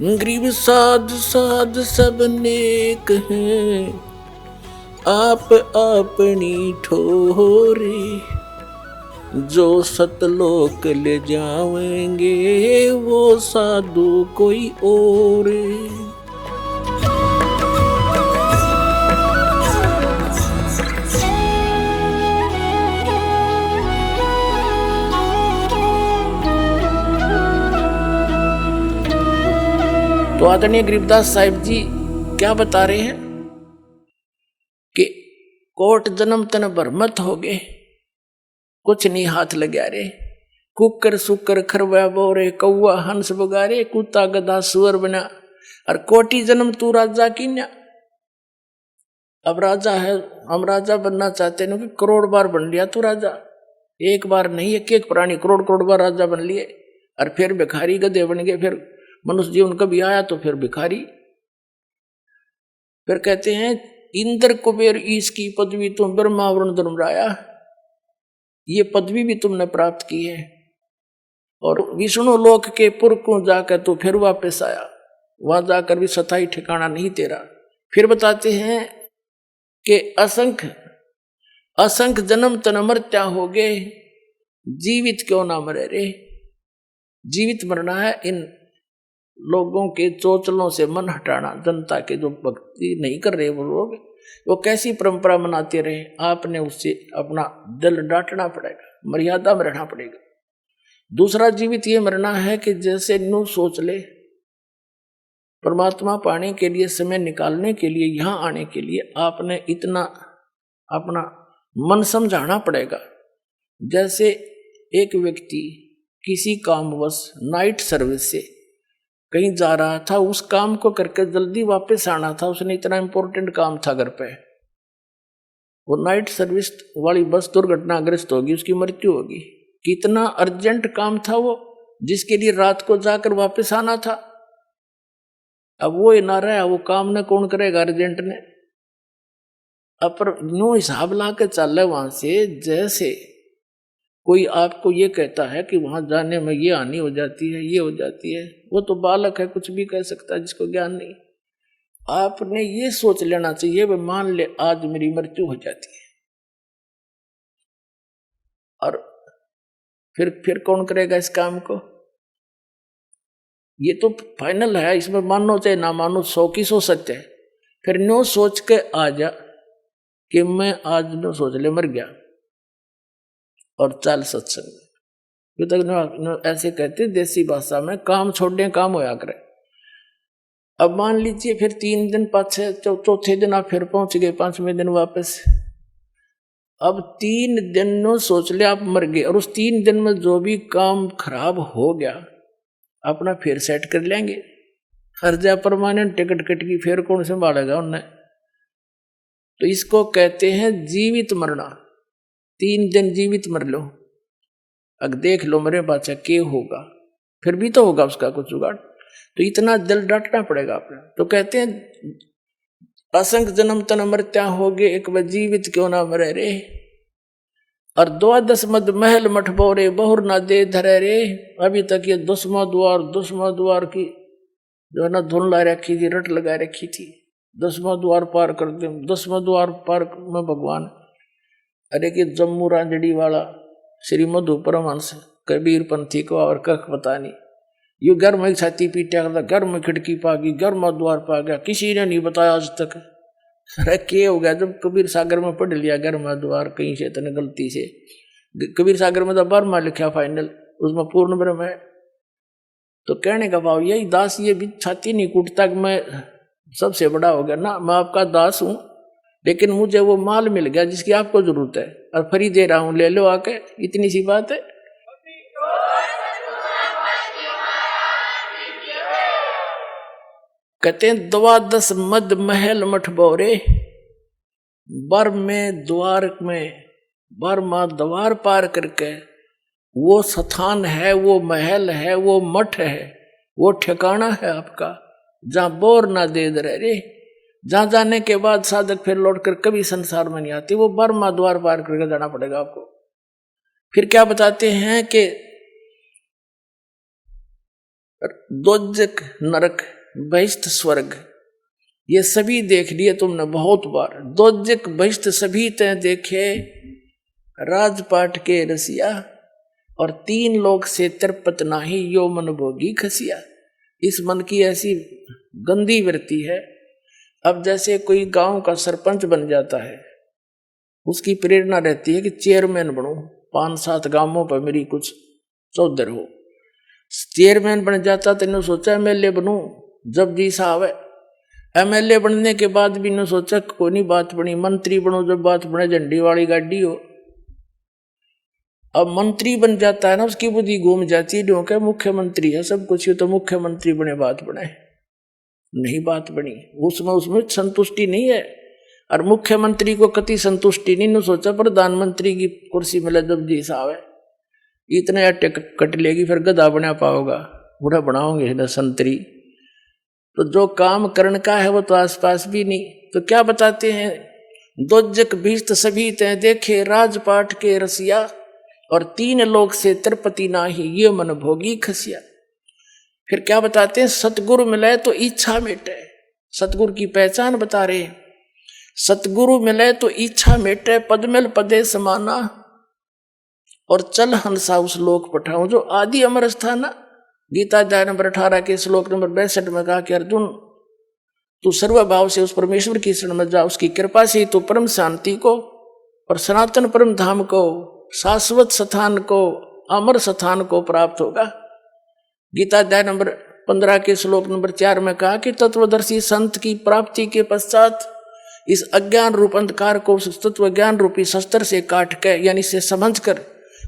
गरीब साध साध सब नेक हैं, आप अपनी ठोरी। जो सतलोक ले जावेंगे वो साधु कोई और। तो आदरणीय गरीबदास साहिब जी क्या बता रहे हैं कि कोट जन्म तन भरमत हो गए, कुछ नहीं हाथ लगा रे। कुकर सुकर खरवा बोरे, कौआ हंस बगारे, कुत्ता गधा सुअर बना, और कोटि जन्म तू राजा की न्या। अब राजा है, हम राजा बनना चाहते हैं कि करोड़ बार बन लिया तू राजा। एक बार नहीं, एक एक प्राणी करोड़ करोड़ बार राजा बन लिए, और फिर भिखारी गधे बन गए। फिर मनुष्य जीवन कभी आया तो फिर भिखारी। फिर कहते हैं इंद्र कुबेर ईश की पदवी तुम ब्रह्मा वरुण धर्मराया, ये पदवी भी तुमने प्राप्त की है। और विष्णु लोक के पुर को जाकर तो फिर वापस आया, वहां जाकर भी सताई ठिकाना नहीं तेरा। फिर बताते हैं कि असंख्य असंख्य जन्म तन मरत्या हो गए, जीवित क्यों ना मरे रे। जीवित मरना है, इन लोगों के चोचलों से मन हटाना। जनता के जो भक्ति नहीं कर रहे वो लोग, वो कैसी परंपरा मनाते रहे, आपने उससे अपना दिल डांटना पड़ेगा, मर्यादा में रहना पड़ेगा। दूसरा जीवित ये मरना है कि जैसे न्यू सोच ले, परमात्मा पाने के लिए, समय निकालने के लिए, यहां आने के लिए आपने इतना अपना मन समझाना पड़ेगा। जैसे एक व्यक्ति किसी कामवश नाइट सर्विस से कहीं जा रहा था, उस काम को करके जल्दी वापस आना था, उसने इतना इंपॉर्टेंट काम था घर पे, वो नाइट सर्विस वाली बस दुर्घटनाग्रस्त होगी, उसकी मृत्यु होगी। कितना अर्जेंट काम था वो, जिसके लिए रात को जाकर वापस आना था। अब वो ही ना रहा, वो काम ने कौन करेगा अर्जेंट ने। अब पर नो हिसाब ला के चल रहे वहां से, जैसे कोई आपको ये कहता है कि वहां जाने में ये हानि हो जाती है, ये हो जाती है। वो तो बालक है, कुछ भी कह सकता है जिसको ज्ञान नहीं। आपने ये सोच लेना चाहिए, वे मान ले आज मेरी मृत्यु हो जाती है, और फिर कौन करेगा इस काम को। ये तो फाइनल है, इसमें मानो चाहे ना मानो, 100 की 100 सत्य है। फिर नो सोच के आ जा कि मैं आज नो सोच ले मर गया, और चल सत्संग। तक ऐसे कहते देसी भाषा में, काम छोड़ने काम होया करे। अब मान लीजिए फिर 3 दिन पाछे, चौथे दिन आप फिर पहुंच गए, 5वें दिन वापस। अब 3 दिन नो सोच ले आप मर गए, और उस 3 दिन में जो भी काम खराब हो गया अपना फिर सेट कर लेंगे। हर जा परमानेंट टिकट कट की, फिर कौन संभालेगा उन्हें। तो इसको कहते हैं जीवित मरना। 3 दिन जीवित मर लो, अब देख लो मेरे बाचा के होगा, फिर भी तो होगा उसका कुछ जुगाड़। तो इतना दिल डांटना पड़ेगा आपने। तो कहते हैं असंख्य जन्म तन मरत्या हो गए, एक बार जीवित क्यों ना मरे रे। और 12 मद महल मठ बोरे, बहुर ना दे धरे रे। अभी तक ये 10वां द्वार की जो है ना धुन ला रखी थी, रट लगा रखी थी। 10वां द्वार पार कर दे, 10वां द्वार पार में भगवान, अरे कि जम्मू रांझड़ी वाला श्री मधु परमहंस कबीर पंथी को और कख पता नहीं, यू घर में छाती पीटा करता, घर में खिड़की पा गई, घर में द्वार पा गया, किसी ने नहीं बताया आज तक। अरे क्या हो गया जब कबीर सागर में पढ़ लिया घर में द्वार, कहीं से इतने गलती से। कबीर सागर में तो बर्मा लिखा फाइनल, उसमें पूर्ण ब्रह्म है। तो कहने का भाव यही, दास ये भी छाती नहीं कूटता कि मैं सबसे बड़ा हो गया ना, मैं आपका दास हूं, लेकिन मुझे वो माल मिल गया जिसकी आपको जरूरत है, और फ्री दे रहा हूं, ले लो आके, इतनी सी बात है। कहते हैं 12 मद महल मठ बोरे, बर में द्वार में, बर मां द्वार पार करके वो स्थान है, वो महल है, वो मठ है, वो ठिकाना है आपका, जहां बोर ना दे दे रे। जहां जाने के बाद साधक फिर लौटकर कभी संसार में नहीं आती, वो बर्मा द्वार पार करके जाना पड़ेगा आपको। फिर क्या बताते हैं कि दोजक नरक बहिष्ठ स्वर्ग ये सभी देख लिए तुमने बहुत बार। दोजक बहिष्ठ सभी तय देखे राजपाट के रसिया, और 3 लोक से तिरपत नाही यो मन भोगी खसिया। इस मन की ऐसी गंदी वृत्ति है। अब जैसे कोई गांव का सरपंच बन जाता है, उसकी प्रेरणा रहती है कि चेयरमैन बनूं, 5-7 गांवों पर मेरी कुछ चौधर हो। चेयरमैन बन जाता तो इन्होंने सोचा एमएलए बनूं जब जी साहब है। एमएलए बनने के बाद भी इन्होंने सोचा कोई नहीं बात बनी, मंत्री बनो जब बात बने झंडी वाली गाड़ी हो। अब मंत्री बन जाता है ना, उसकी बुद्धि घूम जाती है, जो क्या मुख्यमंत्री है सब कुछ, तो मुख्यमंत्री बने बात बने, नहीं बात बनी। उसमें संतुष्टि नहीं है, और मुख्यमंत्री को कति संतुष्टि नहीं। न सोचा प्रधानमंत्री की कुर्सी मिले जब जी साहब है, इतने अट्टे कट लेगी, फिर गधा बना पाओगा, बूढ़ा बनाओगे ना संतरी। तो जो काम करने का है वो तो आसपास भी नहीं। तो क्या बताते हैं, दोजक भीष्ट सभी तय देखे राजपाट के रसिया, और 3 लोक से तिरपति नाही ये मन भोगी खसिया। फिर क्या बताते हैं, सतगुरु मिले तो इच्छा मिटे। सतगुरु की पहचान बता रहे हैं, सतगुरु मिले तो इच्छा मिटे, पदमिल पदे समाना, और चल हंसा उस लोक पठाऊं जो आदि अमर स्थान। गीता अध्याय नंबर 18 के श्लोक नंबर 62 में कहा कि अर्जुन तू सर्वभाव से उस परमेश्वर की शरण में जा, उसकी कृपा से तू परम शांति को और सनातन परम धाम को, शाश्वत स्थान को, अमर स्थान को प्राप्त होगा। गीता अध्याय नंबर 15 के श्लोक नंबर 4 में कहा कि तत्वदर्शी संत की प्राप्ति के पश्चात इस अज्ञान रूप अंधकार को तत्व ज्ञान रूपी शस्त्र से काट के, यानी से समझ कर,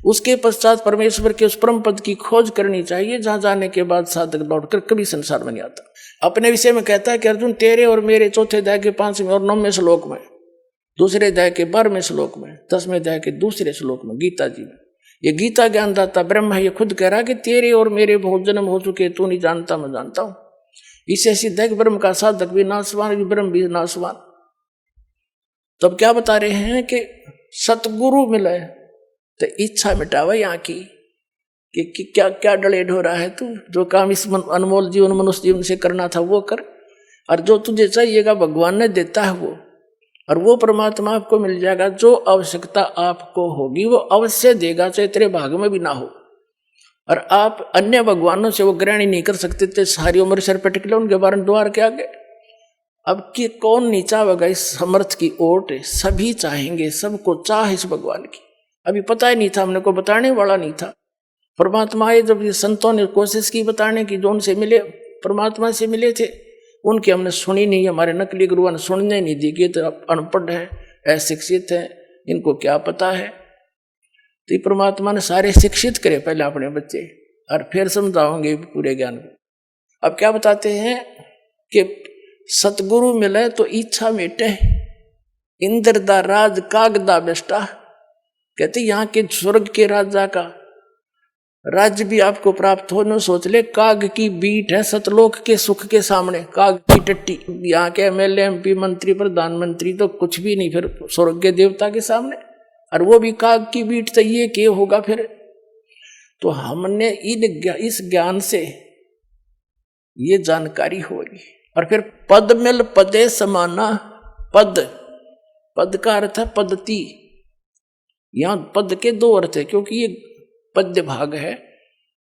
उसके पश्चात परमेश्वर के उस परम पद की खोज करनी चाहिए, जहां जाने के बाद साधक लौटकर कभी संसार में नहीं आता। अपने विषय में कहता है कि अर्जुन तेरे और मेरे चौथे अध्याय के 5वें और 9वें श्लोक में, दूसरे अध्याय के 12वें श्लोक में, 10वें अध्याय के दूसरे श्लोक में, गीता जी में, ये गीता ज्ञानदाता ब्रह्म है, ये खुद कह रहा कि तेरे और मेरे बहुत जन्म हो चुके, तू नहीं जानता मैं जानता हूं। इससे सिद्ध है कि ब्रह्म का साधक भी नाशवान, ब्रह्म भी नाशवान। तब क्या बता रहे हैं कि सतगुरु मिले तो इच्छा मिटावा यहाँ की कि क्या क्या डले ढो रहा है तू, जो काम इस अनमोल जीवन मनुष्य जीवन से करना था वो कर, और जो तुझे चाहिएगा भगवान ने देता है वो, और वो परमात्मा आपको मिल जाएगा। जो आवश्यकता आपको होगी वो अवश्य देगा, चाहे तेरे भाग में भी ना हो। और आप अन्य भगवानों से वो ग्रहण ही नहीं कर सकते थे, सारी उम्र सर पे टिकले उनके बारे में द्वार के आगे। अब कि कौन नहीं चाहेगा इस समर्थ की ओट, सभी चाहेंगे, सबको चाह इस भगवान की। अभी पता ही नहीं था, हमने को बताने वाला नहीं था। परमात्मा आए जब ये संतों ने कोशिश की बताने की, जो उनसे मिले परमात्मा से मिले थे, उनकी हमने सुनी नहीं। हमारे नकली गुरुओं ने सुनने नहीं दी कि तो अनपढ़ है, अशिक्षित है, इनको क्या पता है। तो परमात्मा ने सारे शिक्षित करे पहले अपने बच्चे, और फिर समझाओगे पूरे ज्ञान को। अब क्या बताते हैं कि सतगुरु मिले तो इच्छा मिटे, इंद्र दा राज कागदा बेष्टा। कहते यहाँ के स्वर्ग के राजा का राज्य भी आपको प्राप्त हो, न सोच ले काग की बीट है सतलोक के सुख के सामने, काग की टट्टी। यहाँ के एमएलए एमपी मंत्री प्रधानमंत्री तो कुछ भी नहीं फिर स्वर्ग के देवता के सामने, और वो भी काग की बीट तो ये क्या होगा फिर। तो हमने इस ज्ञान से ये जानकारी होगी। और फिर पद मिल पदे समाना, पद का अर्थ है पद्धति। यहाँ पद के 2 अर्थ है, क्योंकि ये पद्य भाग है,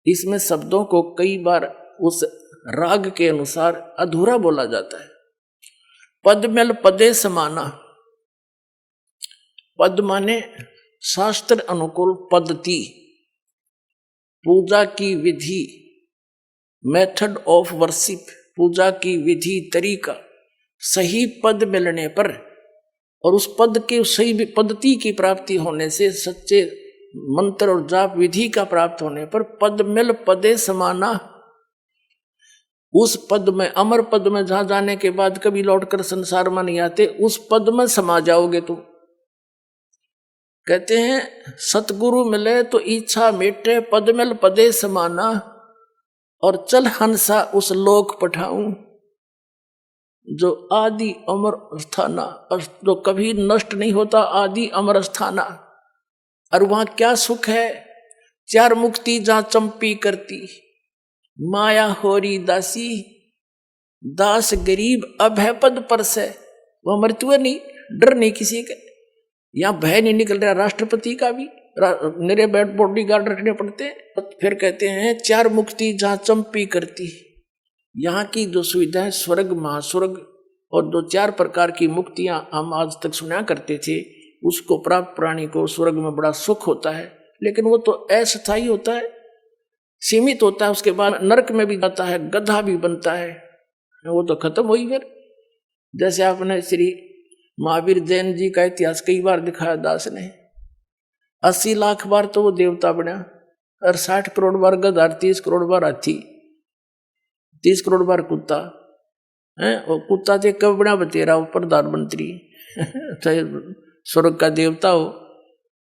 इसमें शब्दों को कई बार उस राग के अनुसार अधूरा बोला जाता है। पद मिल पदे समाना, पद माने शास्त्र अनुकूल पद्धति, पूजा की विधि, मेथड ऑफ वर्शिप, पूजा की विधि तरीका। सही पद मिलने पर और उस पद के सही पद्धति की प्राप्ति होने से, सच्चे मंत्र और जाप विधि का प्राप्त होने पर, पद मिल पदे समाना, उस पद में, अमर पद में, जहां जाने के बाद कभी लौटकर संसार में नहीं आते, उस पद में समा जाओगे तुम। कहते हैं सतगुरु मिले तो इच्छा मिटे, पद मिल पदे समाना, और चल हंसा उस लोक पठाऊं जो आदि अमर स्थाना, जो कभी नष्ट नहीं होता, आदि अमर स्थाना। और वहां क्या सुख है, 4 मुक्ति जहां चंपी करती, माया होरी दासी, दास गरीब अभय पद पर से। वह मृत्यु नहीं, डर नहीं किसी का, यहाँ भय नहीं निकल रहा राष्ट्रपति का भी, मेरे बैठ बॉडी गार्ड रखने पड़ते हैं। फिर कहते हैं चार मुक्ति जहाँ चंपी करती, यहाँ की जो सुविधा है स्वर्ग महास्वर्ग और दो चार प्रकार की मुक्तियां हम आज तक सुना करते थे, उसको प्राप्त प्राणी को स्वर्ग में बड़ा सुख होता है, लेकिन वो तो अस्थायी होता है, सीमित होता है। उसके बाद नरक में भी जाता है, गधा भी बनता है, वो तो खत्म हुई फिर। जैसे आपने श्री महावीर जैन जी का इतिहास कई बार दिखाया दास ने, 80 लाख बार तो वो देवता बना और 60 करोड़ बार गधा, 30 करोड़ बार हाथी, 30 करोड़ बार कुत्ता है। वो कुत्ता थे कब बना बतेरा हो प्रधानमंत्री चाहे स्वर्ग का देवता हो,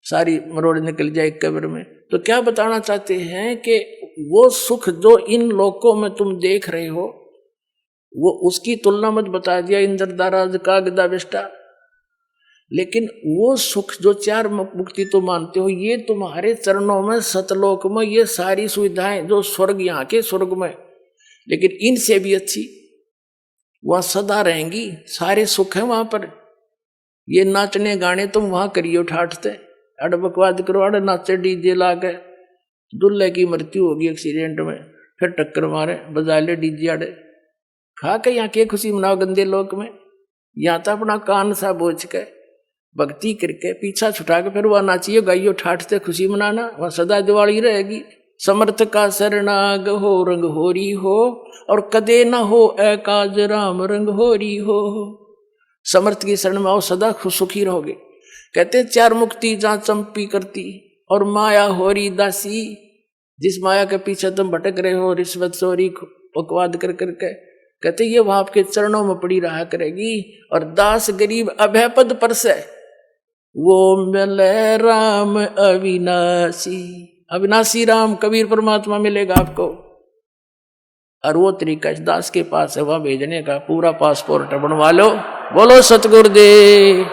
सारी मरोड़ निकल जाए कब्र में। तो क्या बताना चाहते हैं कि वो सुख जो इन लोकों में तुम देख रहे हो, वो उसकी तुलना मत बता दिया इंद्रदाराज का गदा बेष्टा, लेकिन वो सुख जो चार मुक्ति तो मानते हो, ये तुम्हारे चरणों में सतलोक में ये सारी सुविधाएं जो स्वर्ग यहाँ के स्वर्ग में, लेकिन इनसे भी अच्छी वहां सदा रहेंगी, सारे सुख है वहां पर। ये नाचने गाने तुम वहां करियो ठाठते, अड़ बकवाद करो, अड़ नाचे डीजे ला के, दूल्हे की मृत्यु होगी एक्सीडेंट में, फिर टक्कर मारे बजा ले डीजे अड़े, खा के यहाँ के खुशी मनाओ गंदे लोक में। यहाँ तो अपना कान सा बोझ के भक्ति करके पीछा छुटा के फिर वह नाचियो गाइयो ठाठते खुशी मनाना, वह सदा दिवाली रहेगी। समर्थ का शरणाग हो रंग होरी हो, और कदे ना हो एकाज राम रंग होरी हो। समर्थ की शरण में आओ, सदा खुश सुखी रहोगे। कहते चार मुक्ति जहाँ चंपी करती, और माया होरी दासी, जिस माया के पीछे तुम भटक रहे हो रिश्वत चोरी बकवाद कर करके, कहते ये वहां आपके चरणों में पड़ी रहा करेगी। और दास गरीब अभय पद पर से, वो मिले राम अविनाशी, अविनाशी राम कबीर परमात्मा मिलेगा आपको। और वो तरीका इस दास के पास है, वह भेजने का पूरा पासपोर्ट बनवा लो। बोलो सतगुरुदेव।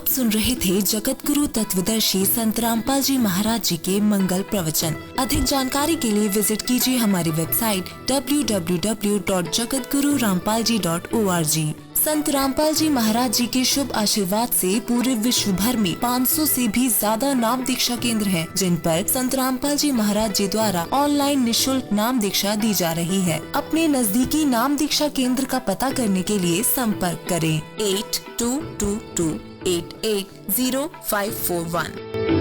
सुन रहे थे जगत गुरु तत्वदर्शी संत रामपाल जी महाराज जी के मंगल प्रवचन। अधिक जानकारी के लिए विजिट कीजिए हमारी वेबसाइट www.jagatgururampalji.org। संत रामपाल जी महाराज जी के शुभ आशीर्वाद से पूरे विश्व भर में 500 से भी ज्यादा नाम दीक्षा केंद्र हैं, जिन पर संत रामपाल जी महाराज जी द्वारा ऑनलाइन निशुल्क नाम दीक्षा दी जा रही है। अपने नजदीकी नाम दीक्षा केंद्र का पता करने के लिए संपर्क करें 8222 880541।